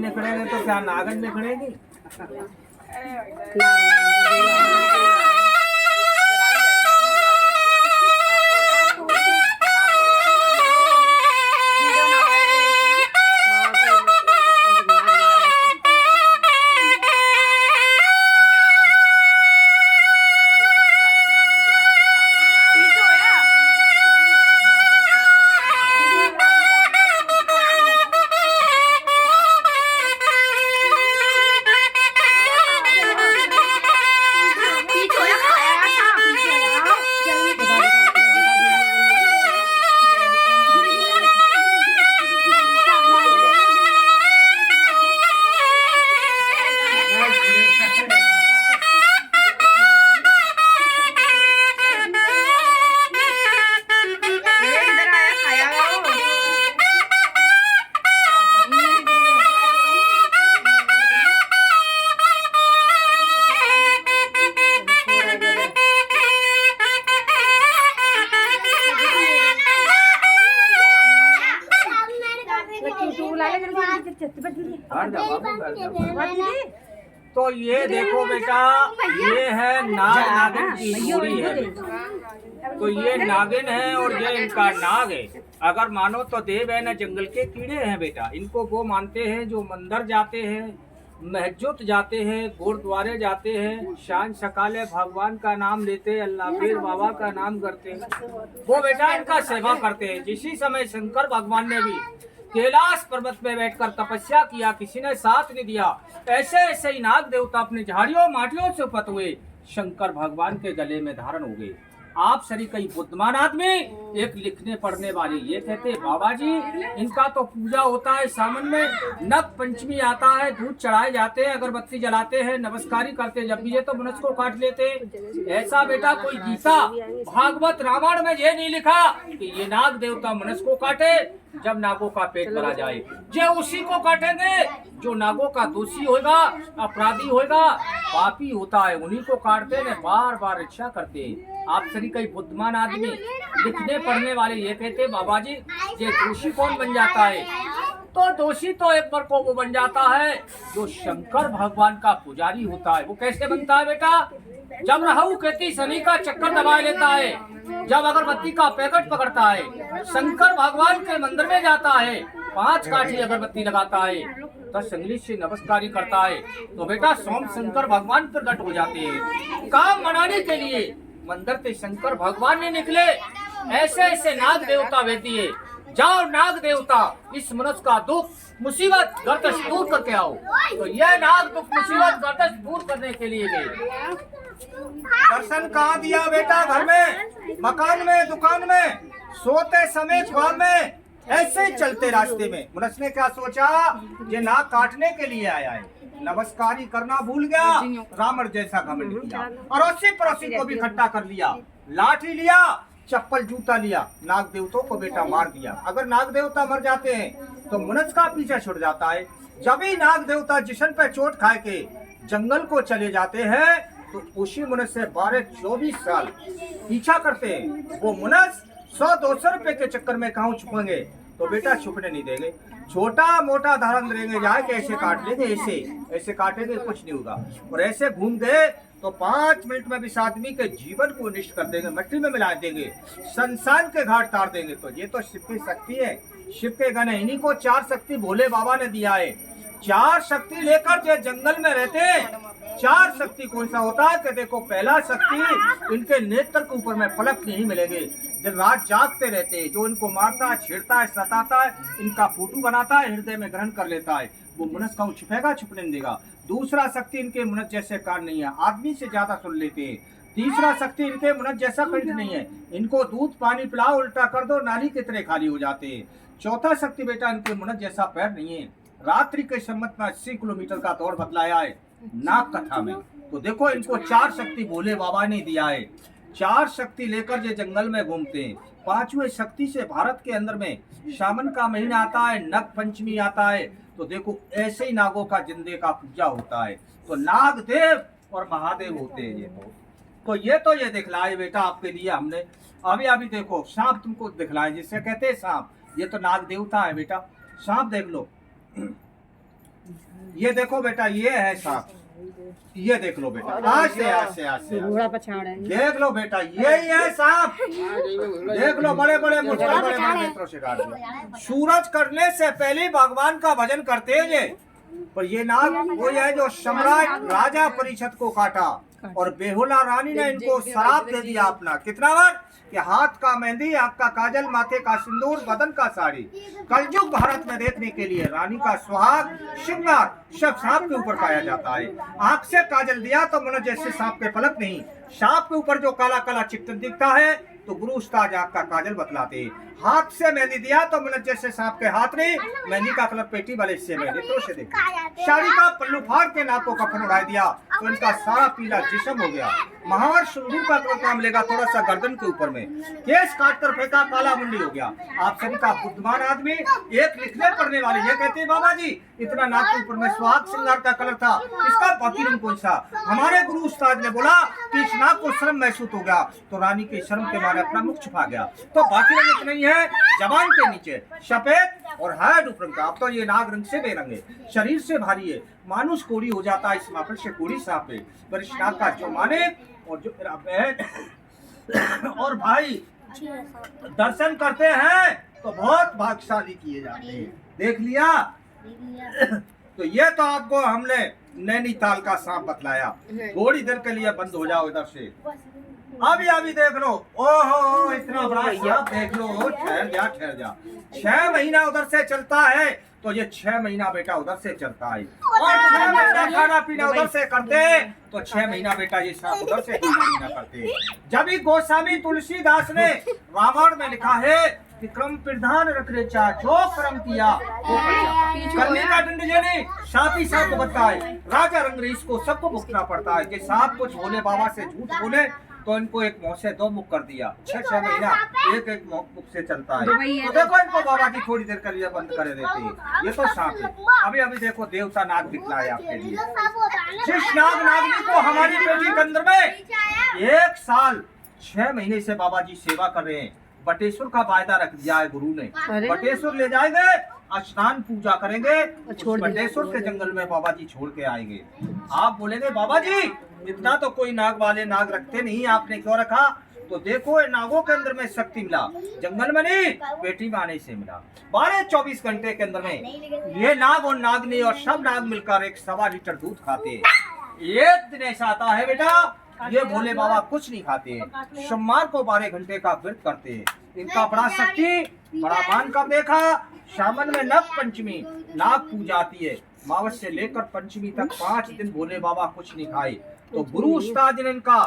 निकलेंगे तो क्या नागन निकलेगी? तो ये देखो बेटा, ये है नागिन की जोड़ी है बेटा। तो ये नागिन है और ये इनका नाग है। अगर मानो तो देव है न जंगल के कीड़े हैं बेटा। इनको वो मानते हैं जो मंदिर जाते हैं, महजुत जाते हैं, गुरुद्वारे जाते हैं, शान सकाले भगवान का नाम लेते, अल्लाह पीर बाबा का नाम करते हैं, वो बेटा इनका सेवा करते हैं। जिसी समय शंकर भगवान ने भी कैलाश पर्वत में बैठकर तपस्या किया, किसी ने साथ नहीं दिया, ऐसे ऐसे ही नाग देवता अपनी झाड़ियों माटियों से उपत हुए शंकर भगवान के गले में धारण हो गए। आप सभी कई बुद्धिमान आदमी एक लिखने पढ़ने वाले ये कहते बाबा जी इनका तो पूजा होता है सावन में, नग पंचमी आता है, दूध चढ़ाए जाते हैं, अगरबत्ती जलाते हैं, नमस्कारी करते हैं, जब भी ये तो मनुष्य को काट लेते। ऐसा बेटा कोई गीता भागवत रामायण में ये नहीं लिखा कि ये नाग देवता मनुष्य को काटे जब नागों का पेट भरा जाए। ये उसी को काटेंगे जो नागों का दोषी होगा, अपराधी होगा, पापी होता है, उन्हीं को काटते हैं, बार बार रक्षा करते हैं। आप सभी कई बुद्धिमान आदमी लिखने पढ़ने वाले ये कहते बाबा जी ये दोषी कौन बन जाता है? तो दोषी तो एक बार को वो बन जाता है जो शंकर भगवान का पुजारी होता है। वो कैसे बनता है बेटा? जब राहु केतु शनि का चक्कर दबा लेता है, जब अगरबत्ती का पैकेट पकड़ता है, शंकर भगवान के मंदिर में जाता है, 5 काठी अगरबत्ती लगाता है, 10 अंगुली से नमस्कारी करता है, तो बेटा सोम शंकर भगवान प्रकट हो जाते हैं। काम मनाने के लिए मंदिर से शंकर भगवान ने निकले, ऐसे ऐसे नाग देवता भेजती है, जाओ नाग देवता इस मनुष्य का दुख मुसीबत गर्दश दूर करके आओ। तो यह नाग दुख मुसीबत गर्दश दूर करने के लिए गए। दर्शन कहाँ दिया बेटा? घर में, मकान में, दुकान में, सोते समय ख्वाब में, ऐसे ही चलते रास्ते में मनुष्य ने क्या सोचा, ये नाग काटने के लिए आया है, नमस्कारी करना भूल गया, रावण जैसा घमंड किया, अड़ोसी पड़ोसी को भी इकट्ठा कर लिया, लाठी लिया, चप्पल जूता लिया, नाग देवताओं को बेटा मार दिया। अगर नाग देवता मर जाते हैं तो मनुष्य का पीछा छुट जाता है। जब ही नाग देवता जिस्म पे चोट खाए के जंगल को चले जाते हैं तो उसी मनुष्य से 12-24 साल पीछा करते हैं। वो मनुष्य 100-200 रुपए के चक्कर में कहाँ छुपेंगे? तो बेटा छुपने नहीं देंगे, छोटा मोटा धारण देंगे, जाए के ऐसे काट लेंगे, ऐसे ऐसे काटेंगे, कुछ नहीं होगा। और ऐसे घूम गए तो 5 मिनट में भी इस आदमी के जीवन को निष्ठ कर देंगे, मिट्टी में मिला देंगे, संसान के घाट तार देंगे। तो ये तो शिव की शक्ति है, शिव के गण, इन्हीं को 4 शक्ति भोले बाबा ने दिया है। 4 शक्ति लेकर जो जंगल में रहते हैं, 4 शक्ति कौन सा होता है कि देखो, पहला शक्ति इनके नेत्र के ऊपर में पलक नहीं मिलेंगे, दिन रात जागते रहते हैं, जो इनको मारता है, छेड़ता है, सताता है, इनका फोटो बनाता है, हृदय में ग्रहण कर लेता है, वो मनुष्य कहूँ छुपेगा, छुपने नहीं देगा। दूसरा शक्ति इनके मनुष्य जैसे कान नहीं है, आदमी से ज्यादा सुन लेते हैं। तीसरा शक्ति इनके मनुष्य जैसा कंठ नहीं है, इनको दूध पानी पिलाओ, उल्टा कर दो, नाली की तरह खाली हो जाते हैं। चौथा शक्ति बेटा इनके मनुष्य जैसा पैर नहीं है, रात्रि के सम्मत में 80 किलोमीटर का दौड़ बतलाया है नाग कथा में। तो देखो इनको 4 शक्ति भोले बाबा ने दिया है, 4 शक्ति लेकर ये जंगल में घूमते हैं। 5वें शक्ति से भारत के अंदर में सावन का महीना आता है, नग पंचमी आता है, तो देखो ऐसे ही नागों का जिंदे का पूजा होता है। तो नाग देव और महादेव होते हैं ये तो ये दिखलाए बेटा आपके लिए हमने। अभी देखो सांप तुमको दिखलाए, जिससे कहते हैं सांप, ये तो नाग देवता है बेटा। सांप देख लो, ये देखो बेटा, ये है सांप, ये देख लो बेटा, आज से घोड़ा पछाड़ है। देख लो बेटा, यही है सांप। देख लो, बड़े बड़े मुस्कुरा, बड़े बड़े नेत्रों से काट दिया। सूरज करने से पहले भगवान का भजन करते हैं ये, पर ये नाग वो है जो सम्राट राजा परीक्षित को काटा और बेहुला रानी ने इनको श्राप दे दिया अपना। कितना बार कि हाथ का मेहंदी, आँख का काजल, माथे का सिंदूर, बदन का साड़ी। कलयुग भारत में देखने के लिए रानी का सुहाग श्रृंगार सब सांप के ऊपर पाया जाता है। आँख से काजल दिया तो मन जैसे सांप के पलक नहीं, सांप के ऊपर जो काला काला चित्र दिखता है तो गुरु उस्ताद आँख का काजल बतलाते। हाथ से मेहंदी दिया तो मन जैसे सांप के हाथ नहीं, मेहंदी का कलर पेटी वाले से मेहंदी तो से देखो। साड़ी का पल्लू फाड़ के नाकों का कफन उड़ा दिया तो इनका सारा पीला जिस्म हो गया। महावर सिंदूर का कलर मिलेगा थोड़ा सा गर्दन के ऊपर में, केस काट कर फेंका, काला मुंडी हो गया। आप सभी का बुद्धिमान आदमी एक लिखने पढ़ने वाले ये कहते हैं बाबा जी इतना नाक के ऊपर में सुहाग श्रृंगार का कलर था, इसका बाकी रंग कौन सा? हमारे गुरु उस्ताद ने बोला कि इस नाक को शर्म महसूस हो गया तो रानी के शर्म के मारे अपना मुख छुपा गया। तो बाकी रंग इतना ही है, जबान के नीचे सफेद और है रंग का। अब तो ये नाग रंग से बेरंग है, शरीर से भारी है, मानुष कोड़ी हो जाता है, इस माफल से कोड़ी सांप है। पर इस नाग का जो माने और जो मेरा बहन और भाई दर्शन करते हैं तो बहुत भाग्यशाली किए जाते हैं। देख लिया? तो ये तो आपको हमने नैनीताल का सांप बतलाया। थोड़ी देर के लिए बंद हो जाओ इधर से। अभी देख लो, ओहो इतना बड़ा सांप देख लो। ठहर जा 6 महीना उधर से चलता है तो ये 6 महीना बेटा उधर से चलता है, और 6 महीना खाना पीना उधर से करते तो 6 महीना बेटा ये सांप उधर से खाना पीना करते। जब ही गोस्वामी तुलसीदास ने रामायण में लिखा है कि क्रम प्रधान रख रे चा, जो कर्म किया वो करने का दंड नहीं, साथ ही साथ बताए राजा रंगरेश को सबको भुगतना पड़ता है कि सांप कुछ भोले बाबा से झूठ बोले तो इनको एक मुंह से 2 मुख कर दिया। 6 महीना एक मुख से चलता है। तो देखो इनको बाबा जी थोड़ी देर के लिए बंद कर देते हैं। ये तो सांप है। अभी देखो देवता नाग दिखलाया आपके लिए। जिस नाग नागनी को हमारी पेटी के अंदर में 1 साल 6 महीने से बाबा जी सेवा कर रहे हैं। बटेश्वर का वायदा रख दिया है गुरु ने, बटेश्वर ले जाएंगे, स्नान पूजा करेंगे, बटेश्वर के जंगल में बाबा जी छोड़ के आएंगे। आप बोलेंगे बाबा जी इतना तो कोई नाग वाले नाग रखते नहीं, आपने क्यों रखा? तो देखो नागों के अंदर में शक्ति मिला, जंगल में नहीं बेटी में आने से मिला। 12-24 घंटे के अंदर में ये नाग और नागनी और सब नाग मिलकर 1.25 लीटर दूध खाते हैं। एक दिन ऐसा आता है बेटा ये भोले बाबा कुछ नहीं खाते हैं, सोमवार को 12 घंटे का व्रत करते हैं। इनका बड़ा शक्ति बड़ा मान कब देखा? सावन में नग पंचमी नाग पूजा आती है, मावस से लेकर पंचमी तक 5 दिन भोले बाबा कुछ नहीं खाए। तो गुरु उस्ताद ने इनका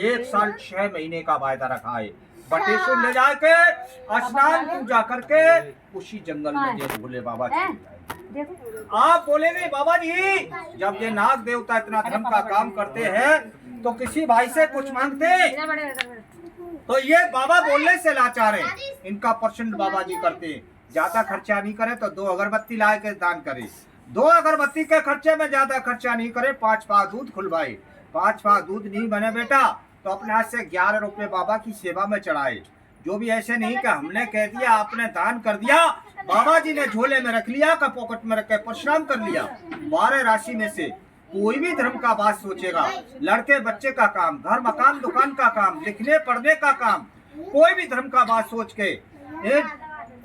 1 साल 6 महीने का वायदा रखा है। बटेश्वर ले जाके स्नान पूजा करके उसी जंगल में ये भोले बाबा चले जाए। आप बोलेंगे बाबा जी जब ये नाग देवता इतना धर्म का काम करते हैं तो किसी भाई से कुछ मांगते? तो ये बाबा बोलने से लाचार है। इनका परसेंट बाबा जी करते, ज्यादा खर्चा नहीं करे तो 2 अगरबत्ती लाए के दान करे। 2 अगरबत्ती के खर्चे में ज्यादा खर्चा नहीं करे, 5 पा दूध खुलवाए। 5 पा दूध नहीं बने बेटा तो अपने हाथ से 11 रुपए बाबा की सेवा में चढ़ाए। जो भी ऐसे नहीं कि हमने कह दिया आपने दान कर दिया, बाबा जी ने झोले में रख लिया का पॉकेट में रख के परिश्रम कर लिया। 12 राशि में से कोई भी धर्म का बात सोचेगा, लड़के बच्चे का काम, घर मकान दुकान का काम, लिखने पढ़ने का काम, कोई भी धर्म का बात सोच के एक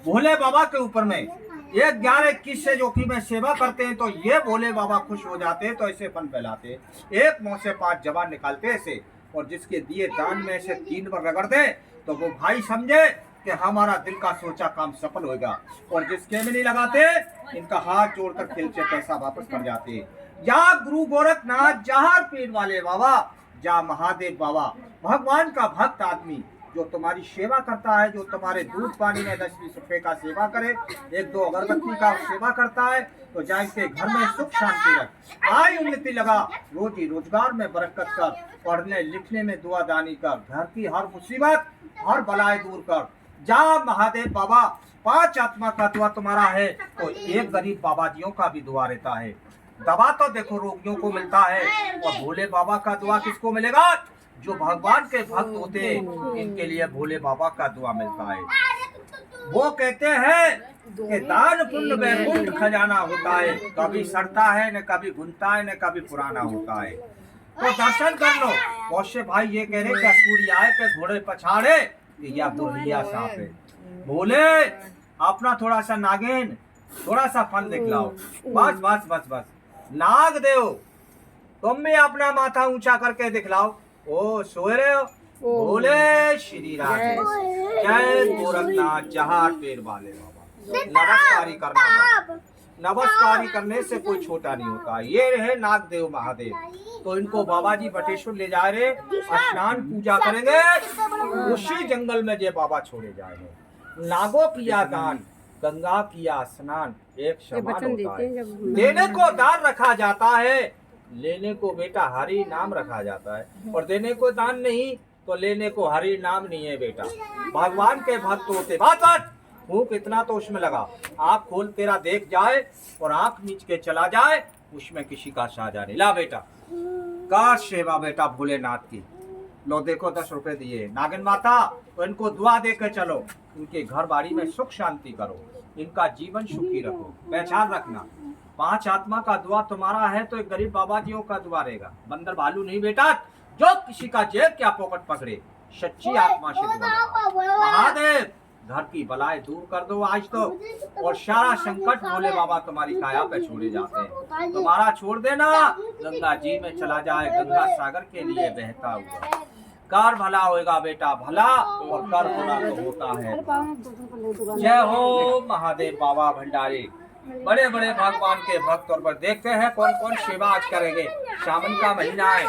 भोले बाबा के ऊपर में 11-21 से जो कि में सेवा करते हैं तो ये भोले बाबा खुश हो जाते हैं। तो ऐसे फन फैलाते, एक मुंह से 5 जबान निकालते ऐसे, और जिसके दिए दान में से 3 बार रगड़ दे तो वो भाई समझे कि हमारा दिल का सोचा काम सफल होगा। और जिसके में नहीं लगाते इनका हाथ जोड़कर खेल से पैसा वापस कर जाते हैं। जा गुरु गोरखनाथ, जहाँ पीर वाले बाबा, जा महादेव बाबा, भगवान का भक्त आदमी जो तुम्हारी सेवा करता है, जो तुम्हारे दूध पानी में 10-20 रुपए का सेवा करे, 1-2 अगरबत्ती का सेवा करता है तो जा इसके घर में सुख शांति रख, आय उन्नति लगा, रोजी रोजगार में बरकत कर, पढ़ने लिखने में दुआ दानी कर, घर की हर मुसीबत हर बलाएं दूर कर। जा महादेव बाबा, 5 आत्मा का दुआ तुम्हारा है तो 1 गरीब बाबाजियों का भी दुआ रहता है। दवा तो देखो रोगियों को मिलता है, और भोले बाबा का दुआ किसको मिलेगा? जो भगवान के भक्त होते हैं इनके लिए भोले बाबा का दुआ मिलता है। वो कहते हैं कि दान पुण्य वैकुंठ खजाना होता है, कभी सड़ता है न कभी घुनता है न कभी पुराना होता है। तो दर्शन कर लो। कौशे भाई ये कह रहे कि सूर्य आए के घोड़े पछाड़े या बुढ़िया सांप है। बोले अपना थोड़ा सा नागिन थोड़ा सा फल दिखलाओ। बस बस बस बस नाग देव तुम भी अपना माथा ऊंचा करके दिखलाओ। ओ सोए रहे हो। बोले श्री राधे जय गोरखनाथ जहार पेड़ वाले बाबा। नमस्कारी करना बाबा। नमस्कारी करने से कोई छोटा नहीं होता। ये रहे नागदेव महादेव। तो इनको बाबा जी बटेश्वर ले जा रहे, स्नान पूजा करेंगे, उसी जंगल में जे बाबा छोड़े जाएंगे। नागो किया दान गंगा किया स्नान एक समान होता है। देने को दान रखा जाता है, लेने को बेटा हरि नाम रखा जाता है। और देने को दान नहीं तो लेने को हरि नाम नहीं है बेटा। भगवान के भक्त होते बात भूख इतना तो उसमें लगा। आँख खोल तेरा देख जाए और आँख नीच के चला जाए, उसमें किसी का साझा नहीं। ला बेटा का सेवा बेटा भोलेनाथ की। लो देखो 10 रुपए दिए। नागिन माता तो इनको दुआ दे के चलो, इनके घर बाड़ी में सुख शांति करो, इनका जीवन सुखी रखो। पहचान रखना 5 आत्मा का दुआ तुम्हारा है तो एक गरीब बाबा जियों का दुआ रहेगा। बंदर भालू नहीं बेटा, जो किसी का जेब क्या पॉकेट पकड़े, सच्ची आत्मा से दुआ। महादेव घर की बलाएं दूर कर दो आज तो, और सारा संकट भोले बाबा तुम्हारी काया पे छोड़े जाते हैं। तुम्हारा छोड़ देना गंगा जी में चला जाए, गंगा सागर के लिए बहता हुआ। कर भला होएगा बेटा भला, और कर भला तो होता है। जय हो महादेव बाबा भंडारी। बड़े बड़े भगवान के भक्त और देखते हैं कौन कौन सेवा आज करेंगे। सावन का महीना है।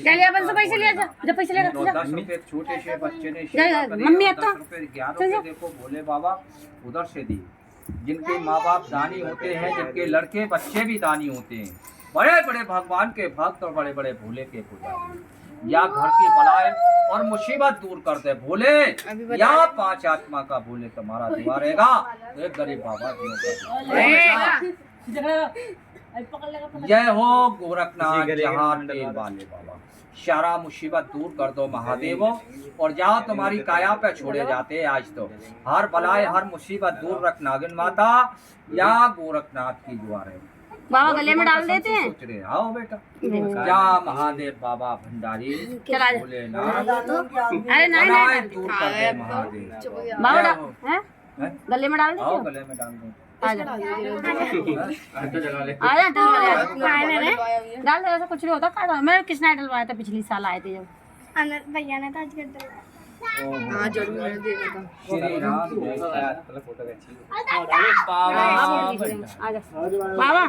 चलिए अपन से पैसे लिया जब पैसे लेगा 10 रुपए छोटे से बच्चे ने मम्मी अब तो 11 रुपए देखो भोले बाबा उधर से दी। जिनके माँ बाप दानी होते हैं, जिनके लड़के बच्चे भी दानी होते हैं, बड़े बड़े भगवान के भक्त और बड़े बड़े भोले के पुजारी, या घर की बलाएं और मुसीबत दूर करते भोले, या 5 आत्मा का भोले तुम्हारा दुआ रहेगा। एक गरीब बाबा जय हो गोरखनाथ जहां तेल वाले बाबा। सारा मुसीबत दूर कर दो महादेव, और जहाँ तुम्हारी काया पे छोड़े जाते आज तो हर बलाए हर मुसीबत दूर रख नागिन माता, या गोरखनाथ की दुआ रहे बाबा गले में डाल देते हैं। आओ बेटा जा महादेव बाबा भंडारी भोलेनाथ अरे नहीं दूर कर दे महादेव बाबा गले में डाल आओ गले में डाल दो। आजा डाल दे, ऐसा कुछ नहीं होता। काटो मैं किसने डलवाया था पिछली साल आए थे जब भैया ने तो आज कर दिया। हाँ जरूर मैंने देखा था। श्री राम बाबा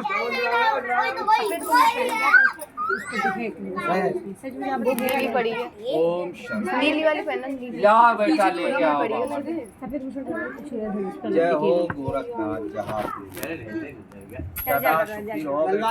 पड़ी है ओम नीली वाली पहनना या बेटा ले जाओ। जय हो गोरखनाथ जहाँ सदा सुखी रहो बेटा।